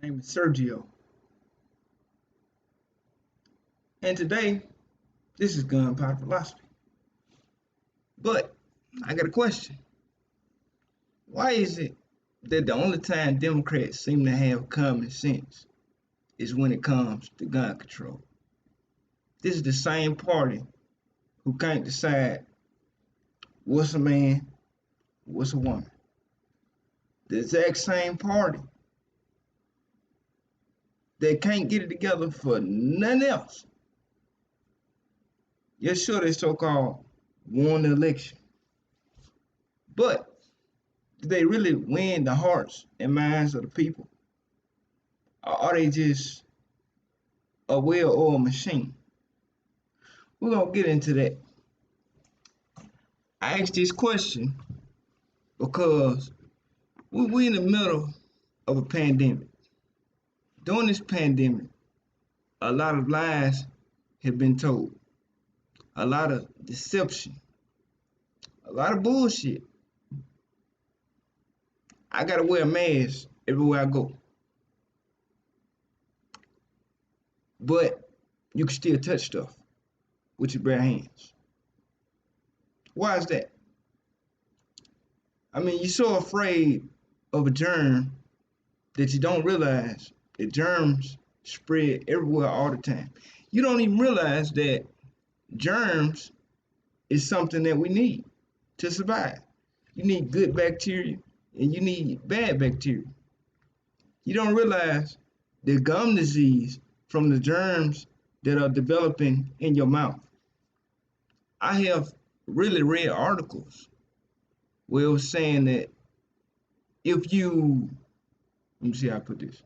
Name is Sergio, and today this is gunpowder philosophy. But I got a question: why is it that the only time Democrats seem to have common sense is when it comes to gun control? This is the same party who can't decide what's a man, what's a woman. The exact same party that can't get it together for nothing else. Yes, sure, they so-called won the election, but did they really win the hearts and minds of the people? Or are they just a well-oiled machine? We're gonna get into that. I asked this question because we're in the middle of a pandemic. During this pandemic, a lot of lies have been told, a lot of deception, a lot of bullshit. I gotta wear a mask everywhere I go, but you can still touch stuff with your bare hands. Why is that? I mean, you're so afraid of a germ that you don't realize that germs spread everywhere all the time. You don't even realize that germs is something that we need to survive. You need good bacteria and you need bad bacteria. You don't realize the gum disease from the germs that are developing in your mouth. I have really read articles where it was saying that if you, let me see how I put this.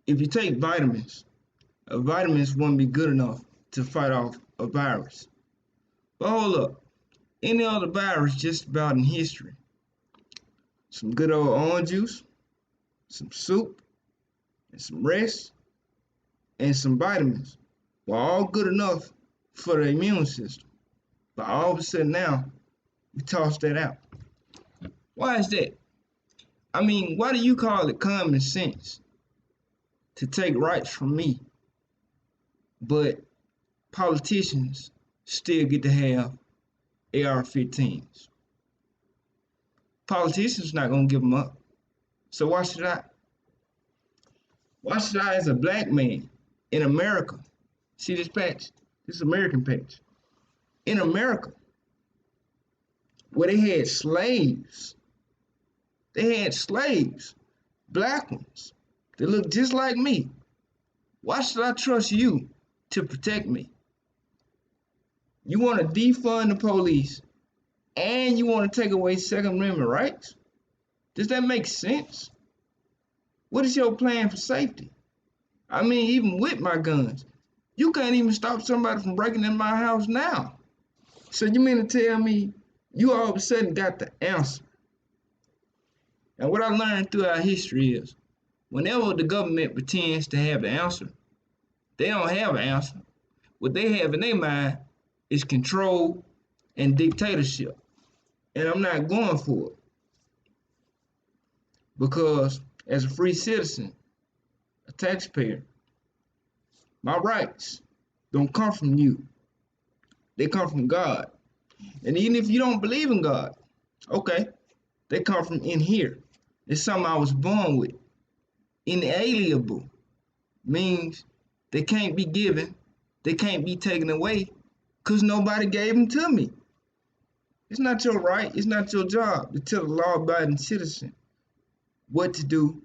If you take vitamins won't be good enough to fight off a virus. But hold up, any other virus just about in history, some good old orange juice, some soup, and some rest, and some vitamins were all good enough for the immune system. But all of a sudden now, we toss that out. Why is that? I mean, why do you call it common sense to take rights from me, but politicians still get to have AR-15s? Politicians not gonna give them up. So why should I? Why should I, as a black man in America, see this patch? This American patch. In America, where they had slaves, black ones, that look just like me. Why should I trust you to protect me? You want to defund the police and you want to take away Second Amendment rights? Does that make sense? What is your plan for safety? I mean, even with my guns, you can't even stop somebody from breaking in my house now. So you mean to tell me you all of a sudden got the answer? And what I learned throughout history is whenever the government pretends to have the answer, they don't have an answer. What they have in their mind is control and dictatorship. And I'm not going for it. Because as a free citizen, a taxpayer, my rights don't come from you. They come from God. And even if you don't believe in God, okay, they come from in here. It's something I was born with. Inalienable means they can't be given, they can't be taken away because nobody gave them to me. It's not your right, it's not your job to tell a law-abiding citizen what to do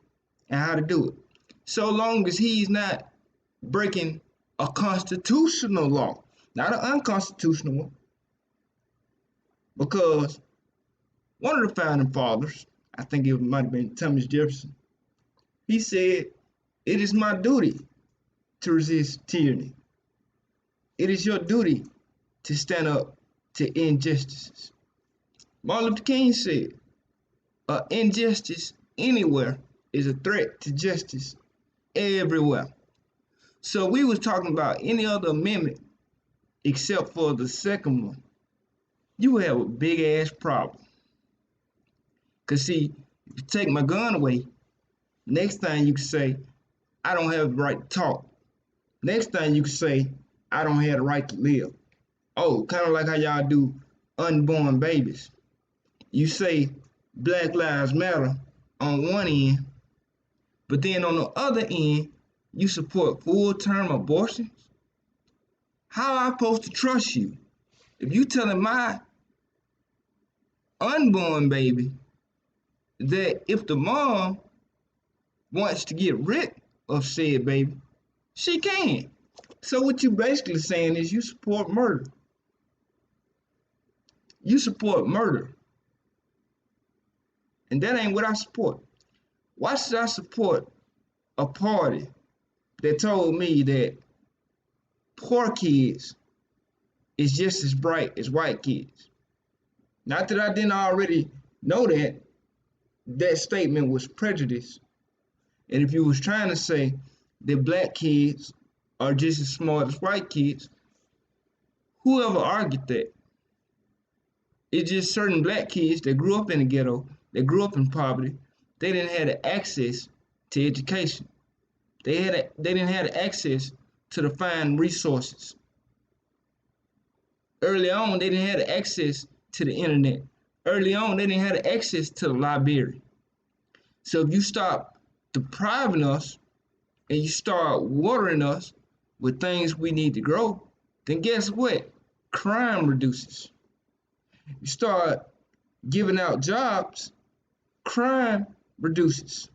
and how to do it. So long as he's not breaking a constitutional law, not an unconstitutional one. Because one of the founding fathers, I think it might have been Thomas Jefferson, he said, "It is my duty to resist tyranny. It is your duty to stand up to injustices." Martin Luther King said, "Injustice anywhere is a threat to justice everywhere." So we was talking about any other amendment except for the second one. You have a big ass problem. Cause see, If you take my gun away, next thing you can say, I don't have the right to talk. Next thing you can say, I don't have the right to live. Oh, kind of like how y'all do unborn babies. You say Black Lives Matter on one end, but then on the other end, you support full-term abortions? How am I supposed to trust you? If you telling my unborn baby that if the mom wants to get rid of said baby, she can. So what you basically saying is you support murder. You support murder. And that ain't what I support. Why should I support a party that told me that poor kids is just as bright as white kids? Not that I didn't already know that that statement was prejudice. And if you was trying to say that black kids are just as smart as white kids, whoever argued that? It's just certain black kids that grew up in the ghetto, that grew up in poverty, they didn't have the access to education. They didn't have the access to the fine resources. Early on, they didn't have the access to the internet. Early on, they didn't have the access to the library. So if you stop depriving us and you start watering us with things we need to grow, then guess what? Crime reduces. You start giving out jobs, crime reduces.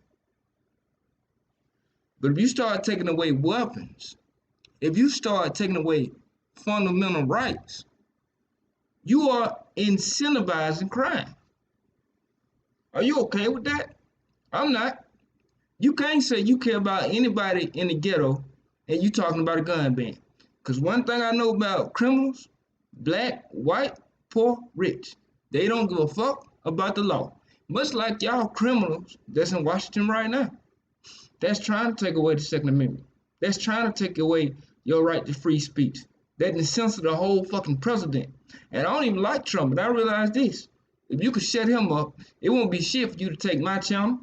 But if you start taking away weapons, if you start taking away fundamental rights, you are incentivizing crime. Are you okay with that? I'm not. You can't say you care about anybody in the ghetto and you talking about a gun ban. Because one thing I know about criminals, black, white, poor, rich, they don't give a fuck about the law. Much like y'all criminals that's in Washington right now. That's trying to take away the Second Amendment. That's trying to take away your right to free speech. That censor the whole fucking president. And I don't even like Trump, but I realize this. If you could shut him up, it won't be shit for you to take my channel.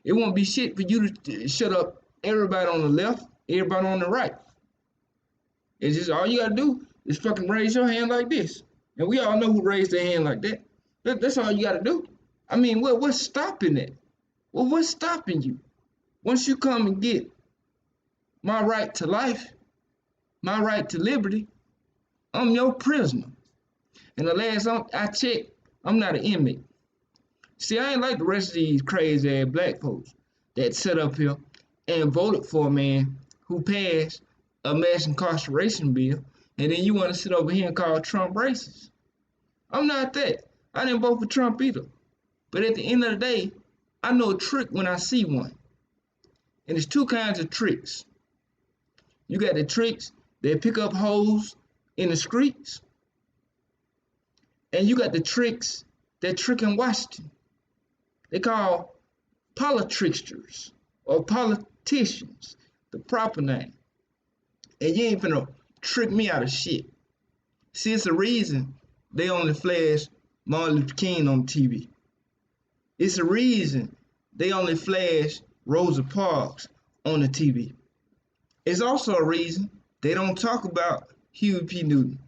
It won't be shit for you to shut up everybody on the left, everybody on the right. It's just all you gotta do is fucking raise your hand like this. And we all know who raised their hand like that. That's all you gotta do. I mean, what's stopping it? Well, what's stopping you? Once you come and get my right to life, my right to liberty, I'm your prisoner. And the last I checked, I'm not an inmate. See, I ain't like the rest of these crazy ass black folks that sat up here and voted for a man who passed a mass incarceration bill, and then you want to sit over here and call Trump racist. I'm not that. I didn't vote for Trump either. But at the end of the day, I know a trick when I see one. And there's two kinds of tricks. You got the tricks that pick up hoes in the streets, and you got the tricks that trick in Washington. They call politricksters or politicians, the proper name. And you ain't finna trick me out of shit. See, it's the reason they only flash Martin Luther King on TV. It's the reason they only flash Rosa Parks on the TV. It's also a reason they don't talk about Huey P. Newton.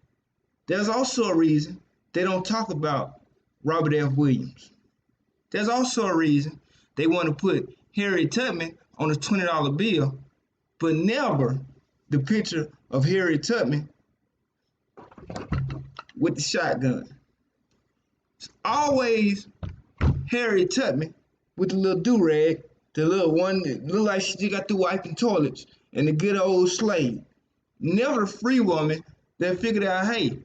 There's also a reason they don't talk about Robert F. Williams. There's also a reason they want to put Harriet Tubman on a $20 bill, but never the picture of Harriet Tubman with the shotgun. It's always Harriet Tubman with the little do-rag, the little one that look like she just got through wiping toilets, and the good old slave. Never the free woman that figured out, hey,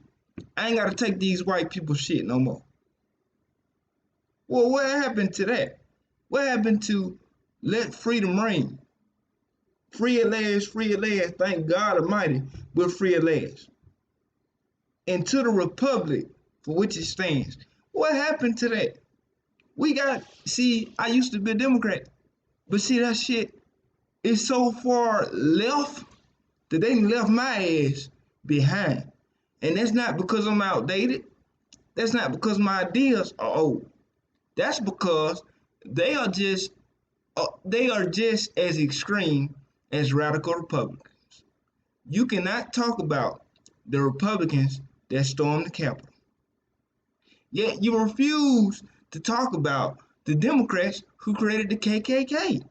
I ain't gotta take these white people shit no more. Well, what happened to that? What happened to let freedom reign? Free at last, thank God Almighty, we're free at last. And to the republic for which it stands. What happened to that? See, I used to be a Democrat, but see that shit is so far left that they left my ass behind. And that's not because I'm outdated. That's not because my ideas are old. That's because They are just they are just as extreme as radical Republicans. You cannot talk about the Republicans that stormed the Capitol. Yet you refuse to talk about the Democrats who created the KKK.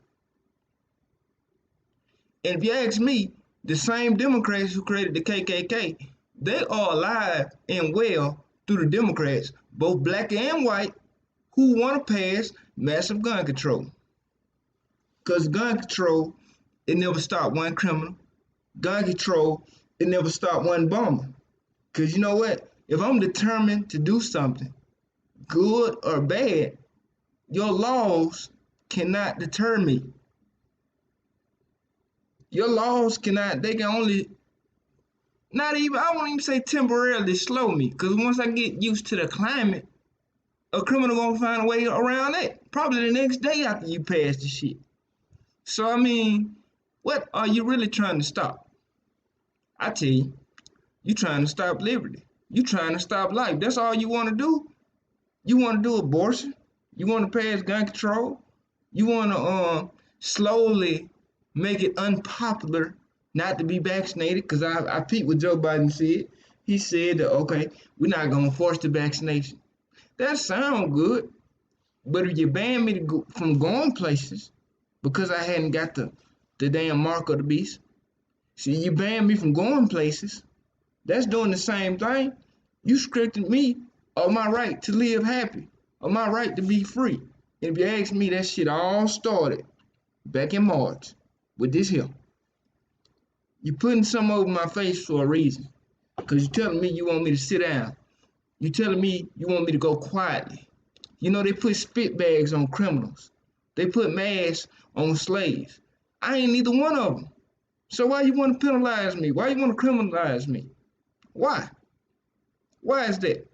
And if you ask me, the same Democrats who created the KKK, they are alive and well through the Democrats, both black and white, who want to pass massive gun control. Because gun control, it never stopped one criminal. Gun control, it never stopped one bomber. Because you know what? If I'm determined to do something, good or bad, your laws cannot deter me. Your laws cannot, they can only, not even, I won't even say temporarily slow me. Because once I get used to the climate, a criminal gonna find a way around it. Probably the next day after you pass the shit. So, I mean, what are you really trying to stop? I tell you, you trying to stop liberty. You trying to stop life. That's all you want to do. You want to do abortion. You want to pass gun control. You want to slowly make it unpopular not to be vaccinated. Because I peeped what Joe Biden said. He said that, okay, we're not going to force the vaccination. That sounds good. But if you ban me from going places because I hadn't got the damn mark of the beast, see, you ban me from going places, that's doing the same thing. You restricted me of my right to live happy, of my right to be free. And if you ask me, that shit all started back in March with this here. You putting something over my face for a reason. Because you're telling me you want me to sit down. You're telling me you want me to go quietly. You know, they put spit bags on criminals. They put masks on slaves. I ain't neither one of them. So why you want to penalize me? Why you want to criminalize me? Why? Why is that?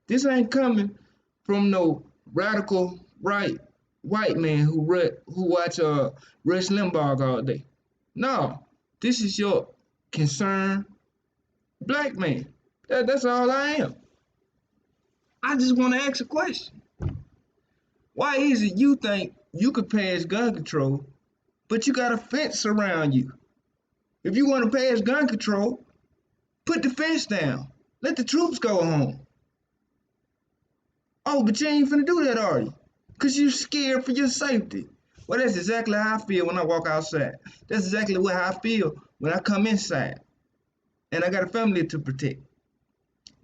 This ain't coming from no radical right white man who watch Rush Limbaugh all day. No, this is your concerned black man. That's all I am. I just want to ask a question. Why is it you think you could pass gun control, but you got a fence around you? If you want to pass gun control, put the fence down. Let the troops go home. Oh, but you ain't finna do that, are you? Because you're scared for your safety. Well, that's exactly how I feel when I walk outside. That's exactly how I feel when I come inside. And I got a family to protect.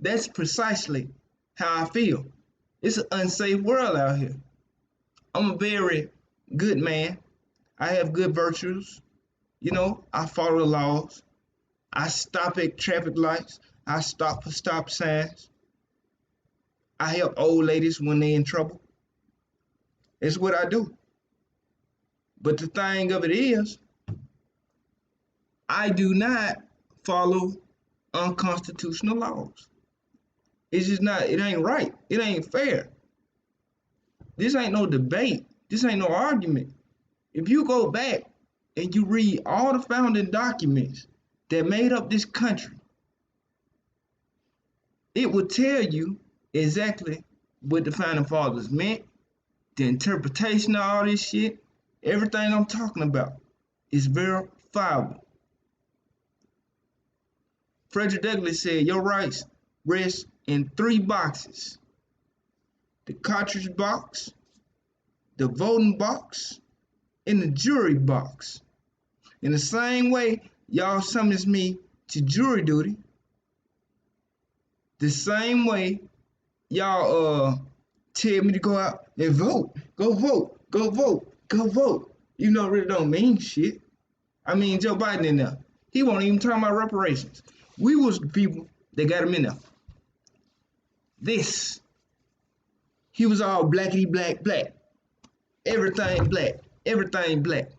That's precisely how I feel. It's an unsafe world out here. I'm a very good man. I have good virtues. You know, I follow the laws. I stop at traffic lights. I stop for stop signs. I help old ladies when they're in trouble. It's what I do. But the thing of it is, I do not follow unconstitutional laws. It's just not, it ain't right. It ain't fair. This ain't no debate. This ain't no argument. If you go back and you read all the founding documents that made up this country, it will tell you exactly what the founding fathers meant, the interpretation of all this shit, everything I'm talking about is verifiable. Frederick Douglass said your rights rest in three boxes: the cartridge box, the voting box, and the jury box. In the same way y'all summons me to jury duty, the same way y'all tell me to go out and vote. Go vote, go vote, go vote. You know, it really don't mean shit. I mean, Joe Biden in there, he won't even talk about reparations. We was the people that got him in there. This, he was all blackity black, black. Everything black, everything black.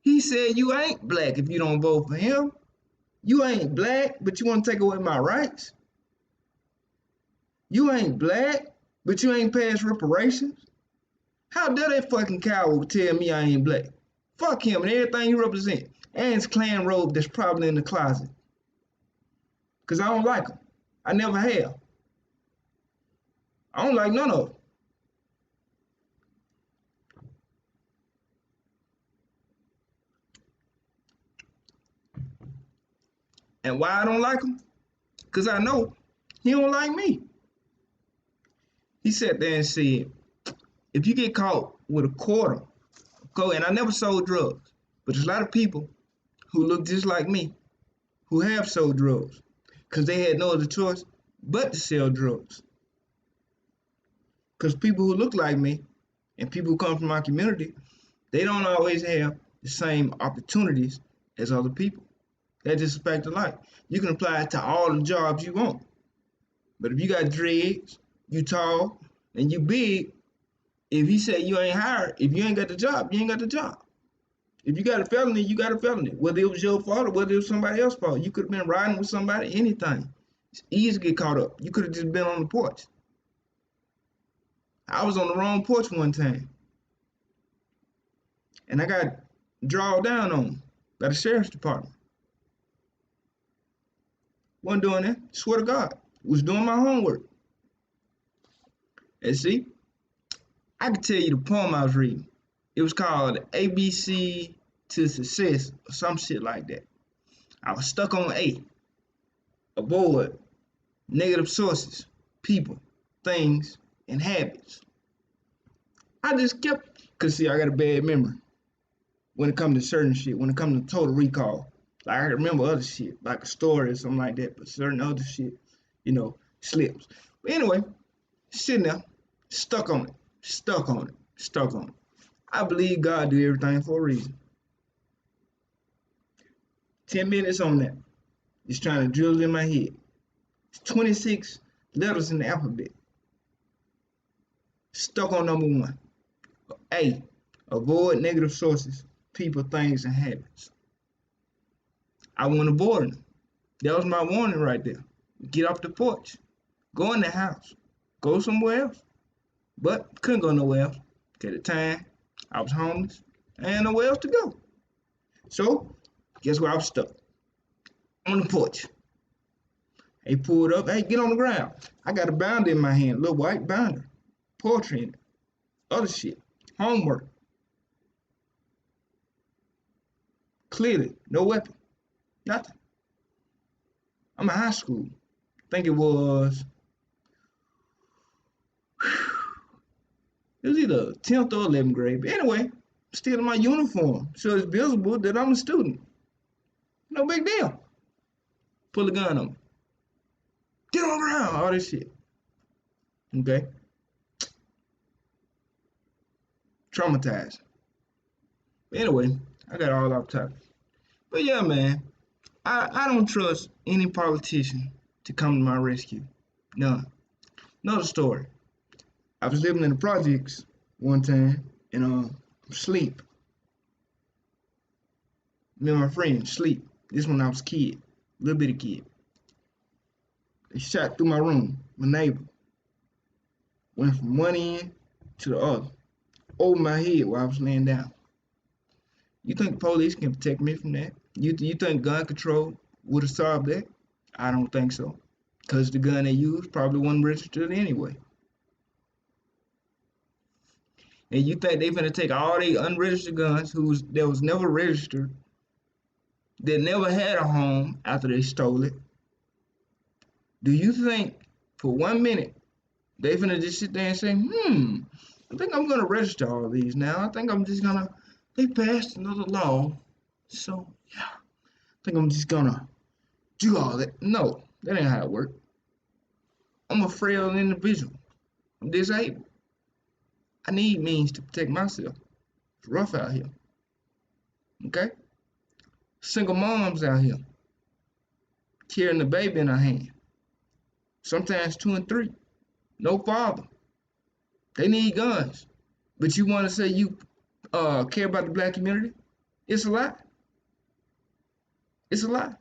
He said you ain't black if you don't vote for him. You ain't black, but you want to take away my rights. You ain't black, but you ain't passed reparations. How dare that fucking coward tell me I ain't black? Fuck him and everything he represent. And his Klan robe that's probably in the closet. Because I don't like him. I never have. I don't like none of them. And why I don't like him? Because I know he don't like me. He sat there and said, if you get caught with a quarter, go, and I never sold drugs, but there's a lot of people who look just like me who have sold drugs because they had no other choice but to sell drugs. Because people who look like me and people who come from my community, they don't always have the same opportunities as other people. That's just a fact of life. You can apply it to all the jobs you want. But if you got dreads, you tall, and you big, if he say you ain't hired, if you ain't got the job, you ain't got the job. If you got a felony, you got a felony. Whether it was your fault or whether it was somebody else's fault. You could have been riding with somebody, anything. It's easy to get caught up. You could have just been on the porch. I was on the wrong porch one time. And I got drawn down on by the sheriff's department. Wasn't doing that. Swear to God. Was doing my homework. And see, I can tell you the poem I was reading. It was called ABC to Success or some shit like that. I was stuck on A. Avoid negative sources, people, things, and habits. I just kept, cause see, I got a bad memory when it comes to certain shit, when it comes to total recall. Like I can remember other shit, like a story or something like that, but certain other shit, slips. But anyway, sitting there, stuck on it, stuck on it, stuck on it. I believe God did everything for a reason. 10 minutes on that. Just trying to drill it in my head. It's 26 letters in the alphabet. Stuck on number one. A, avoid negative sources, people, things, and habits. I wasn't avoiding them. That was my warning right there. Get off the porch. Go in the house. Go somewhere else. But couldn't go nowhere else. At the time, I was homeless. I had nowhere else to go. So, guess where I was stuck? On the porch. He pulled up. Hey, get on the ground. I got a binder in my hand, a little white binder. Poetry in it. Other shit. Homework. Clearly, no weapon. Nothing. I'm in high school. I think it was either 10th or 11th grade. But anyway, still in my uniform. So it's visible that I'm a student. No big deal. Pull a gun on me. Get on the ground. All this shit. Okay? Traumatized. But anyway, I got all off topic. But yeah, man, I don't trust any politician to come to my rescue. None. Another story. I was living in the projects one time and sleep. Me and my friend sleep. This when I was a kid, little bitty kid. They shot through my room, my neighbor. Went from one end to the other, over my head while I was laying down. You think the police can protect me from that? You think gun control would have solved that? I don't think so. Because the gun they used probably wasn't registered anyway. And you think they finna take all they unregistered guns that was never registered, that never had a home after they stole it? Do you think for 1 minute they finna just sit there and say, I think I'm gonna register all these now. I think I'm just gonna, they passed another law, so yeah, I think I'm just gonna do all that. No, that ain't how it works. I'm a frail individual. I'm disabled. I need means to protect myself. It's rough out here. Okay? Single moms out here carrying the baby in her hand. Sometimes 2 and 3. No father. They need guns. But you want to say you care about the black community? It's a lie. It's a lie.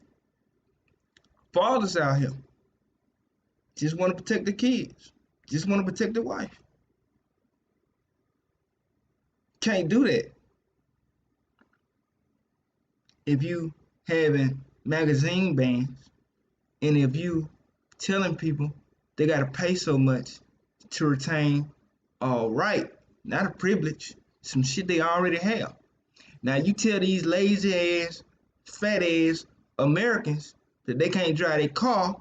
Fathers out here just want to protect the kids. Just want to protect the wife. Can't do that if you having magazine bans and if you telling people they gotta pay so much to retain a right, not a privilege, some shit they already have. Now you tell these lazy ass, fat ass Americans that they can't drive their car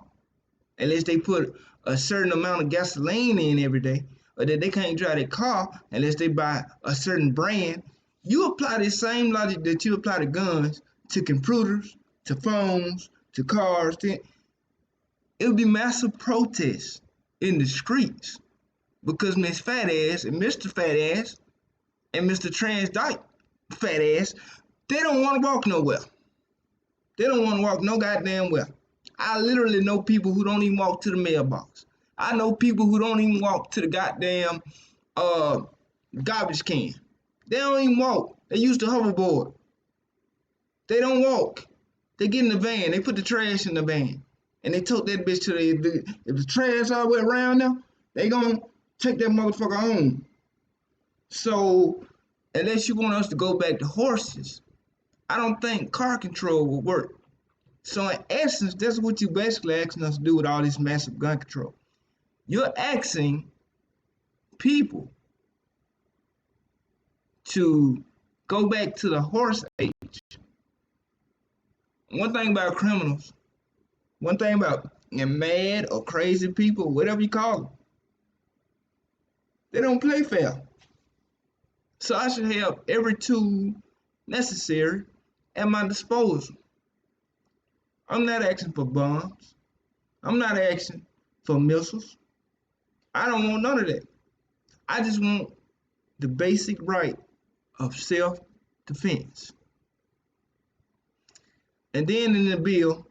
unless they put a certain amount of gasoline in every day, or that they can't drive their car unless they buy a certain brand. You apply the same logic that you apply to guns, to computers, to phones, to cars. It would be massive protests in the streets because Miss Fat Ass and Mr. Fat Ass and Mr. Trans Dyke Fat Ass, they don't want to walk nowhere. They don't want to walk no goddamn well. I literally know people who don't even walk to the mailbox. I know people who don't even walk to the goddamn uh garbage can. They don't even walk. They use the hoverboard. They don't walk. They get in the van. They put the trash in the van, and they tote that bitch to if the trash all the way around them, they gonna take that motherfucker home. So unless you want us to go back to horses, I don't think car control will work. So in essence, that's what you basically asking us to do with all this massive gun control. You're asking people to go back to the horse age. One thing about criminals, one thing about mad or crazy people, whatever you call them, they don't play fair. So I should have every tool necessary at my disposal. I'm not asking for bombs. I'm not asking for missiles. I don't want none of that. I just want the basic right of self-defense. And then in the bill,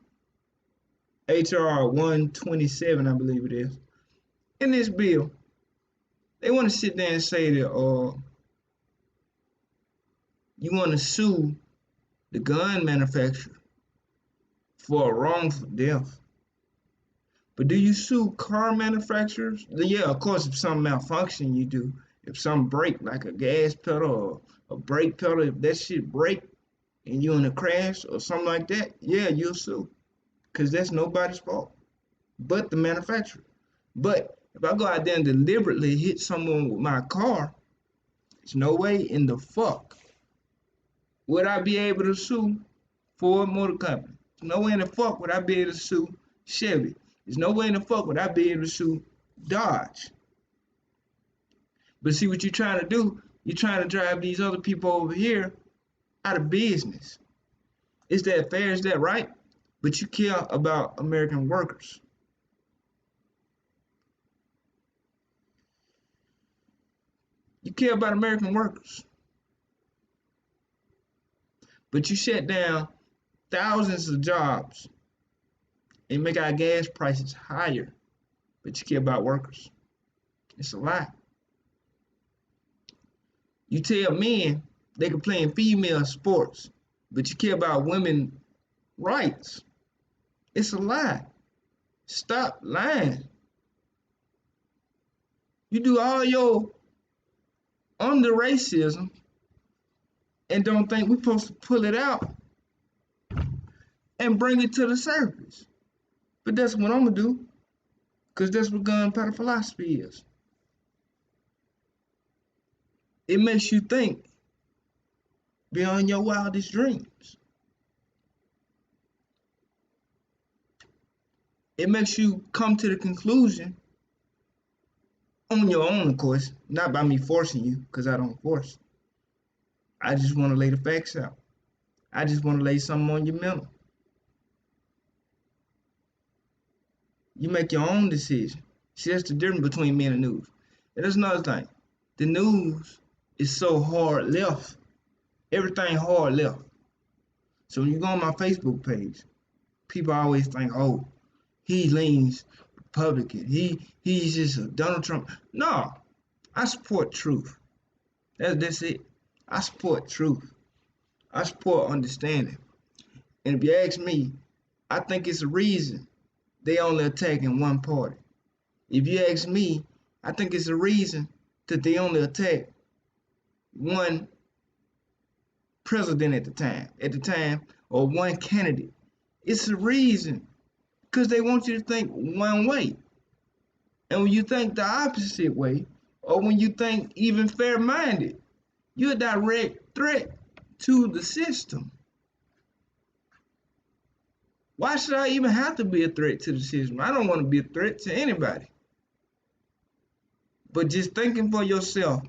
HR 127, I believe it is, in this bill, they want to sit there and say that you want to sue the gun manufacturer for a wrongful death. But do you sue car manufacturers? Yeah, of course, if something malfunction, you do. If something break, like a gas pedal or a brake pedal, if that shit break and you in a crash or something like that, yeah, you'll sue. Because that's nobody's fault but the manufacturer. But if I go out there and deliberately hit someone with my car, there's no way in the fuck would I be able to sue Ford Motor Company. There's no way in the fuck would I be able to sue Chevy. There's no way in the fuck would I be able to sue Dodge. But see what you're trying to do, you're trying to drive these other people over here out of business. Is that fair? Is that right? But you care about American workers. You care about American workers. But you shut down thousands of jobs and make our gas prices higher. But you care about workers. It's a lie. You tell men they can play in female sports, but you care about women's rights. It's a lie. Stop lying. You do all your under racism and don't think we're supposed to pull it out and bring it to the surface. But that's what I'm gonna do, because that's what gunpowder philosophy is. It makes you think beyond your wildest dreams. It makes you come to the conclusion on your own, of course, not by me forcing you, because I don't force. I just want to lay the facts out. I just want to lay something on your mental. You make your own decision. See, that's the difference between me and the news. And there's another thing. The news is so hard left. Everything hard left. So when you go on my Facebook page, people always think, oh, he leans Republican. He's just a Donald Trump. No, I support truth. That's it. I support truth. I support understanding. And if you ask me, I think it's a reason they only attacking one party. If you ask me, I think it's a reason that they only attack one president at the time, or one candidate. It's a reason, because they want you to think one way. And when you think the opposite way, or when you think even fair-minded, you're a direct threat to the system. Why should I even have to be a threat to the system? I don't want to be a threat to anybody. But just thinking for yourself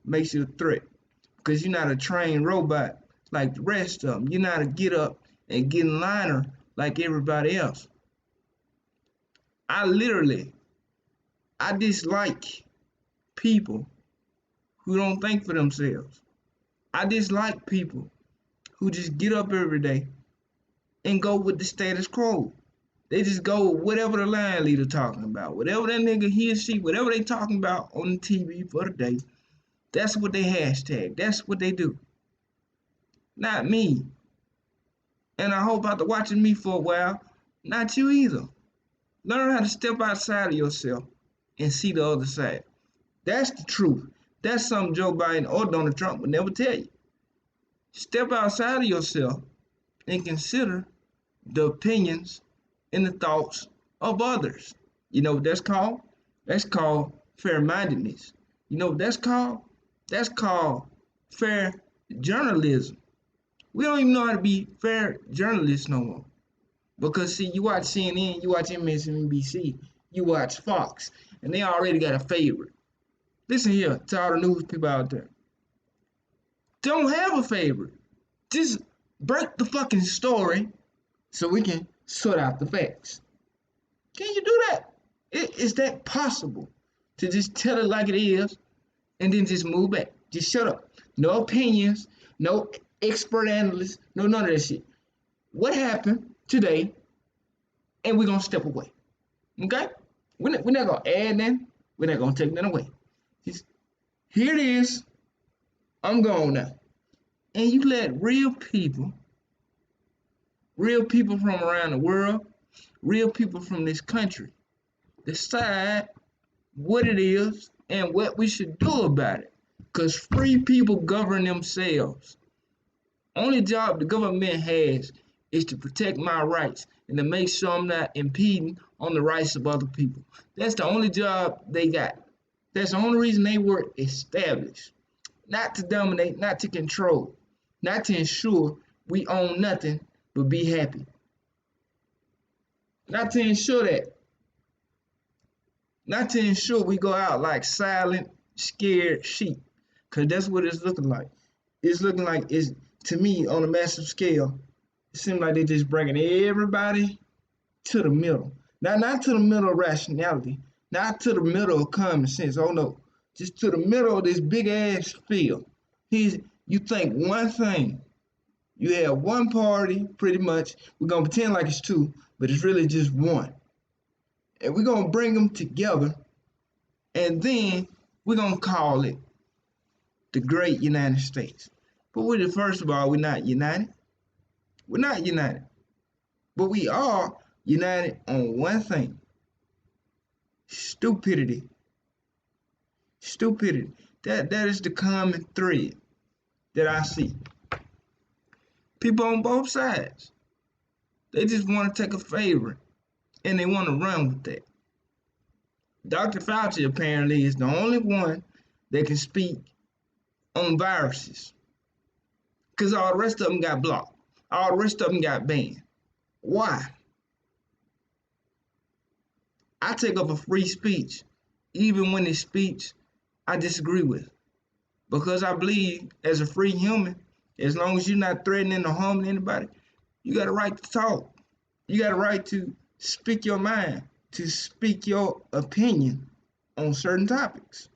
makes you a threat because you're not a trained robot like the rest of them. You're not a get up and get in liner like everybody else. I literally, I dislike people who don't think for themselves. I dislike people who just get up every day and go with the status quo. They just go with whatever the line leader talking about, whatever that nigga he or she, whatever they talking about on the TV for the day. That's what they hashtag. That's what they do. Not me. And I hope after watching me for a while, not you either. Learn how to step outside of yourself and see the other side. That's the truth. That's something Joe Biden or Donald Trump would never tell you. Step outside of yourself and consider the opinions and the thoughts of others. You know what that's called? That's called fair-mindedness. You know what that's called? That's called fair journalism. We don't even know how to be fair journalists no more. Because see, you watch CNN, you watch MSNBC, you watch Fox, and they already got a favorite. Listen here to all the news people out there. Don't have a favorite. Just break the fucking story so we can sort out the facts. Can you do that? Is that possible? To just tell it like it is and then just move back. Just shut up. No opinions, no expert analysts, no none of that shit. What happened today? And we're gonna step away. Okay? We're not gonna add nothing. We're not gonna take nothing away. Just here it is. I'm gone now. And you let real people from around the world, real people from this country, decide what it is and what we should do about it. Because free people govern themselves. Only job the government has is to protect my rights and to make sure I'm not impeding on the rights of other people. That's the only job they got. That's the only reason they were established. Not to dominate, not to control, not to ensure we own nothing but be happy. Not to ensure that. Not to ensure we go out like silent, scared sheep. Because that's what it's looking like. It's looking like, it's, to me, on a massive scale, it seems like they're just bringing everybody to the middle. Not to the middle of rationality, not to the middle of common sense. Oh no, just to the middle of this big ass field. You think one thing. You have one party, pretty much. We're gonna pretend like it's two, but it's really just one. And we're gonna bring them together, and then we're gonna call it the Great United States. But first of all, we're not united. We're not united. But we are united on one thing. Stupidity. Stupidity. That is the common thread that I see. People on both sides. They just want to take a favor and they want to run with that. Dr. Fauci apparently is the only one that can speak on viruses. Because all the rest of them got blocked. All the rest of them got banned. Why? I take up a free speech, even when it's speech I disagree with. Because I believe as a free human, as long as you're not threatening or harming anybody, you got a right to talk. You got a right to speak your mind, to speak your opinion on certain topics.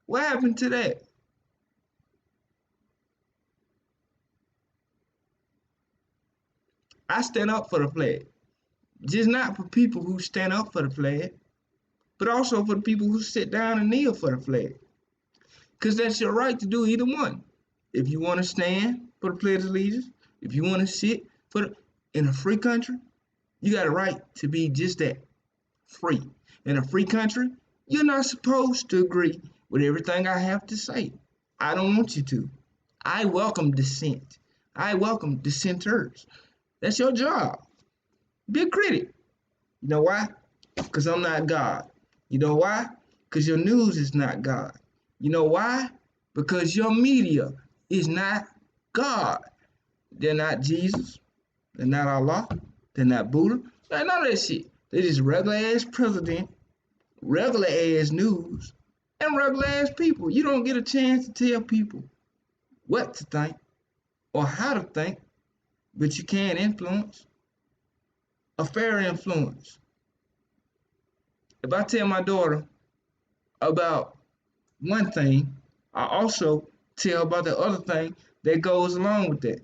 What happened to that? I stand up for the flag. Just not for people who stand up for the flag, but also for the people who sit down and kneel for the flag. Because that's your right to do either one. If you want to stand for the Pledge of Allegiance, if you want to sit in a free country, you got a right to be just that, free. In a free country, you're not supposed to agree with everything I have to say. I don't want you to. I welcome dissent. I welcome dissenters. That's your job. Be a critic. You know why? Because I'm not God. You know why? Because your news is not God. You know why? Because your media is not God. They're not Jesus. They're not Allah. They're not Buddha. Like none of that shit. They're just regular ass president, regular ass news, and regular ass people. You don't get a chance to tell people what to think or how to think, but you can influence. A fair influence. If I tell my daughter about one thing, I also tell about the other thing that goes along with that.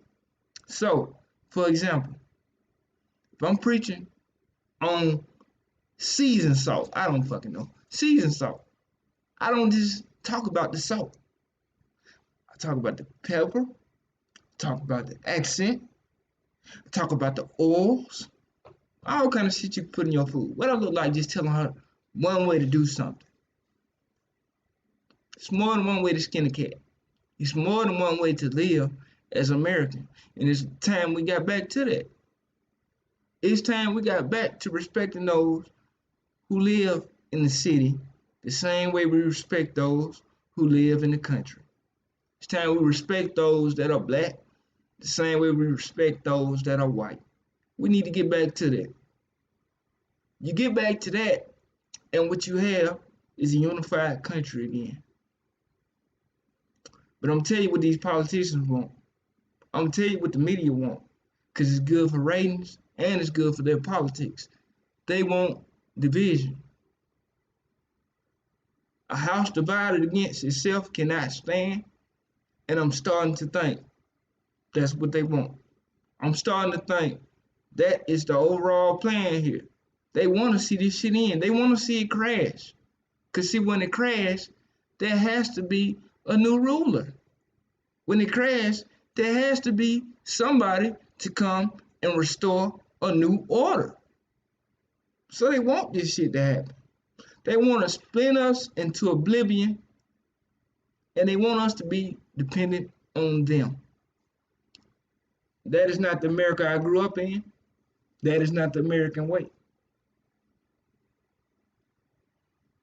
So, for example, if I'm preaching on seasoned salt, I don't fucking know. Seasoned salt. I don't just talk about the salt. I talk about the pepper, talk about the accent, I talk about the oils, all kind of shit you put in your food. What I look like just telling her one way to do something. It's more than one way to skin a cat. It's more than one way to live as American. And it's time we got back to that. It's time we got back to respecting those who live in the city the same way we respect those who live in the country. It's time we respect those that are black the same way we respect those that are white. We need to get back to that. You get back to that, and what you have is a unified country again. But I'm gonna tell you what these politicians want. I'm gonna tell you what the media want, because it's good for ratings and it's good for their politics. They want division. A house divided against itself cannot stand, and I'm starting to think that's what they want. I'm starting to think that is the overall plan here. They want to see this shit in. They want to see it crash. Because see, when it crashes, there has to be a new ruler. When it crashes, there has to be somebody to come and restore a new order. So they want this shit to happen. They want to spin us into oblivion, and they want us to be dependent on them. That is not the America I grew up in. That is not the American way.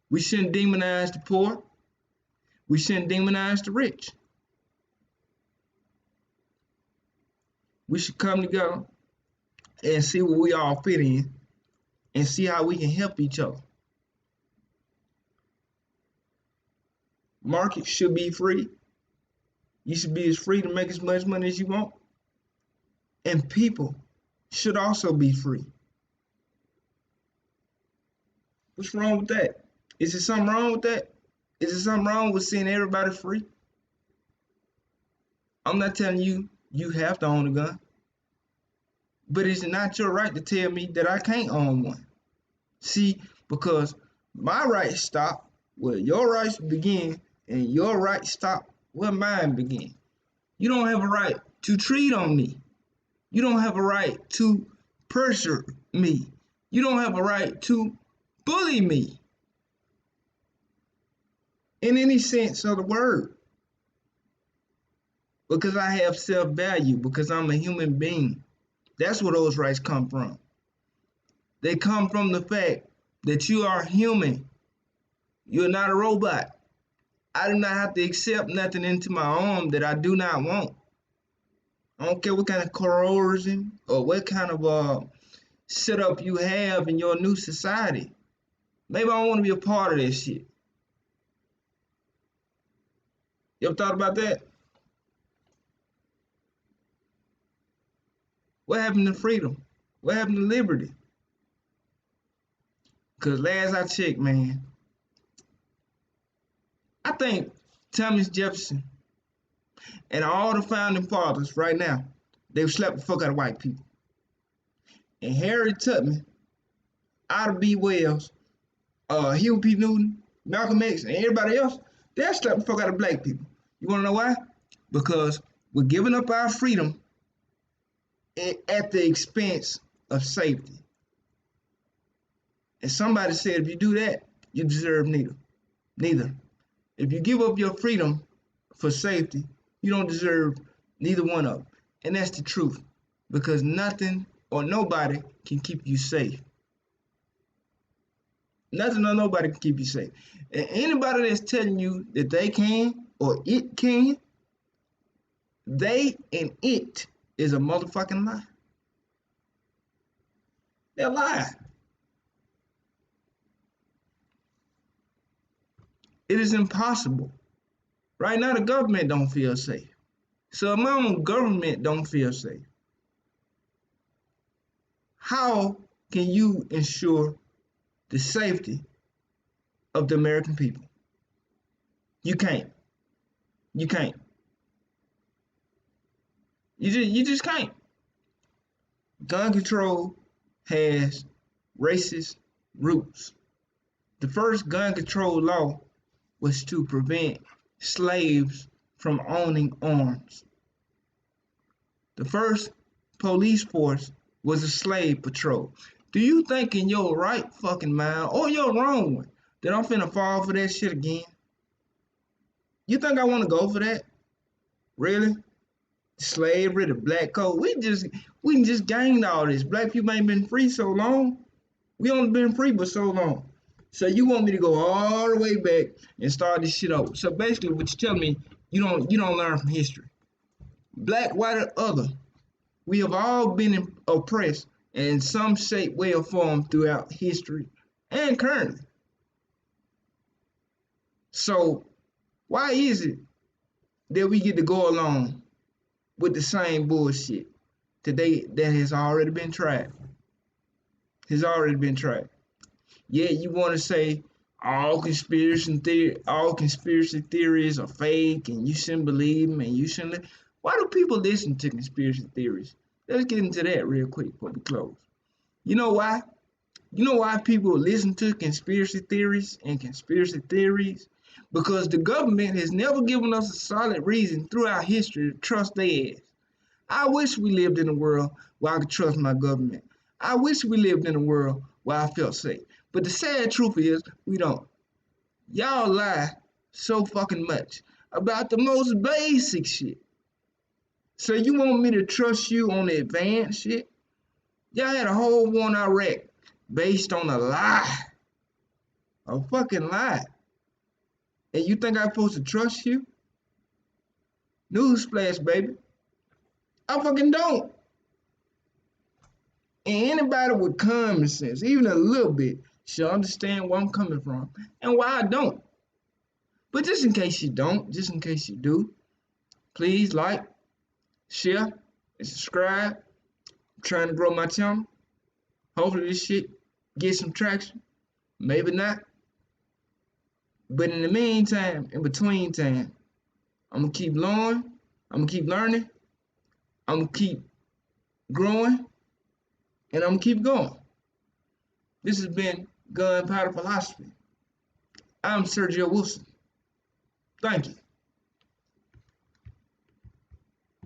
We shouldn't demonize the poor. We shouldn't demonize the rich. We should come together and see what we all fit in and see how we can help each other. Market should be free. You should be as free to make as much money as you want. And people should also be free. What's wrong with that? Is there something wrong with that? Is there something wrong with seeing everybody free? I'm not telling you you have to own a gun. But it's not your right to tell me that I can't own one. See, because my rights stop where your rights begin, and your rights stop where mine begin. You don't have a right to treat on me. You don't have a right to pressure me. You don't have a right to bully me in any sense of the word. Because I have self-value, because I'm a human being. That's where those rights come from. They come from the fact that you are human. You're not a robot. I do not have to accept nothing into my arm that I do not want. I don't care what kind of coercion or what kind of setup you have in your new society. Maybe I don't want to be a part of this shit. You ever thought about that? What happened to freedom? What happened to liberty? Because last I checked, man, I think Thomas Jefferson and all the founding fathers right now, they've slapped the fuck out of white people. And Harriet Tubman, Ida B. Wells, Huey P. Newton, Malcolm X, and everybody else, they're slapping the fuck out of black people. You want to know why? Because we're giving up our freedom at the expense of safety. And somebody said, if you do that, you deserve neither. If you give up your freedom for safety, you don't deserve neither one of them. And that's the truth. Because nothing or nobody can keep you safe. Nothing or nobody can keep you safe. And anybody that's telling you that they can or it can, they and it is a motherfucking lie. They're a lie. It is impossible. Right now, the government don't feel safe. So if my own government don't feel safe, how can you ensure the safety of the American people? You can't. You can't. You just can't. Gun control has racist roots. The first gun control law was to prevent slaves from owning arms. The first police force was a slave patrol. Do you think in your right fucking mind, or your wrong one, that I'm finna fall for that shit again? You think I wanna go for that? Really? Slavery, the black code. We just gained all this. Black people ain't been free so long. We only been free for so long. So you want me to go all the way back and start this shit over. So basically what you tell me, you don't learn from history. Black, white, or other, we have all been oppressed in some shape, way, or form throughout history and currently. So why is it that we get to go along with the same bullshit that has already been tried? Has already been tried. Yeah, you want to say all conspiracy theories are fake, and you shouldn't believe them, and you shouldn't. Why do people listen to conspiracy theories? Let's get into that real quick before we close. You know why? You know why people listen to conspiracy theories and conspiracy theories? Because the government has never given us a solid reason throughout history to trust their ass. I wish we lived in a world where I could trust my government. I wish we lived in a world where I felt safe. But the sad truth is, we don't. Y'all lie so fucking much about the most basic shit. So you want me to trust you on the advanced shit? Y'all had a whole war in Iraq based on a lie. A fucking lie. And you think I'm supposed to trust you? Newsflash, baby. I fucking don't. And anybody with common sense, even a little bit, should understand where I'm coming from and why I don't. But just in case you don't, just in case you do, please like, share, and subscribe. I'm trying to grow my channel. Hopefully this shit gets some traction. Maybe not. But in the meantime, in between time, I'm gonna keep learning. I'm gonna keep learning. I'm gonna keep growing, and I'm gonna keep going. This has been Gunpowder Philosophy. I'm Sergio Wilson. Thank you.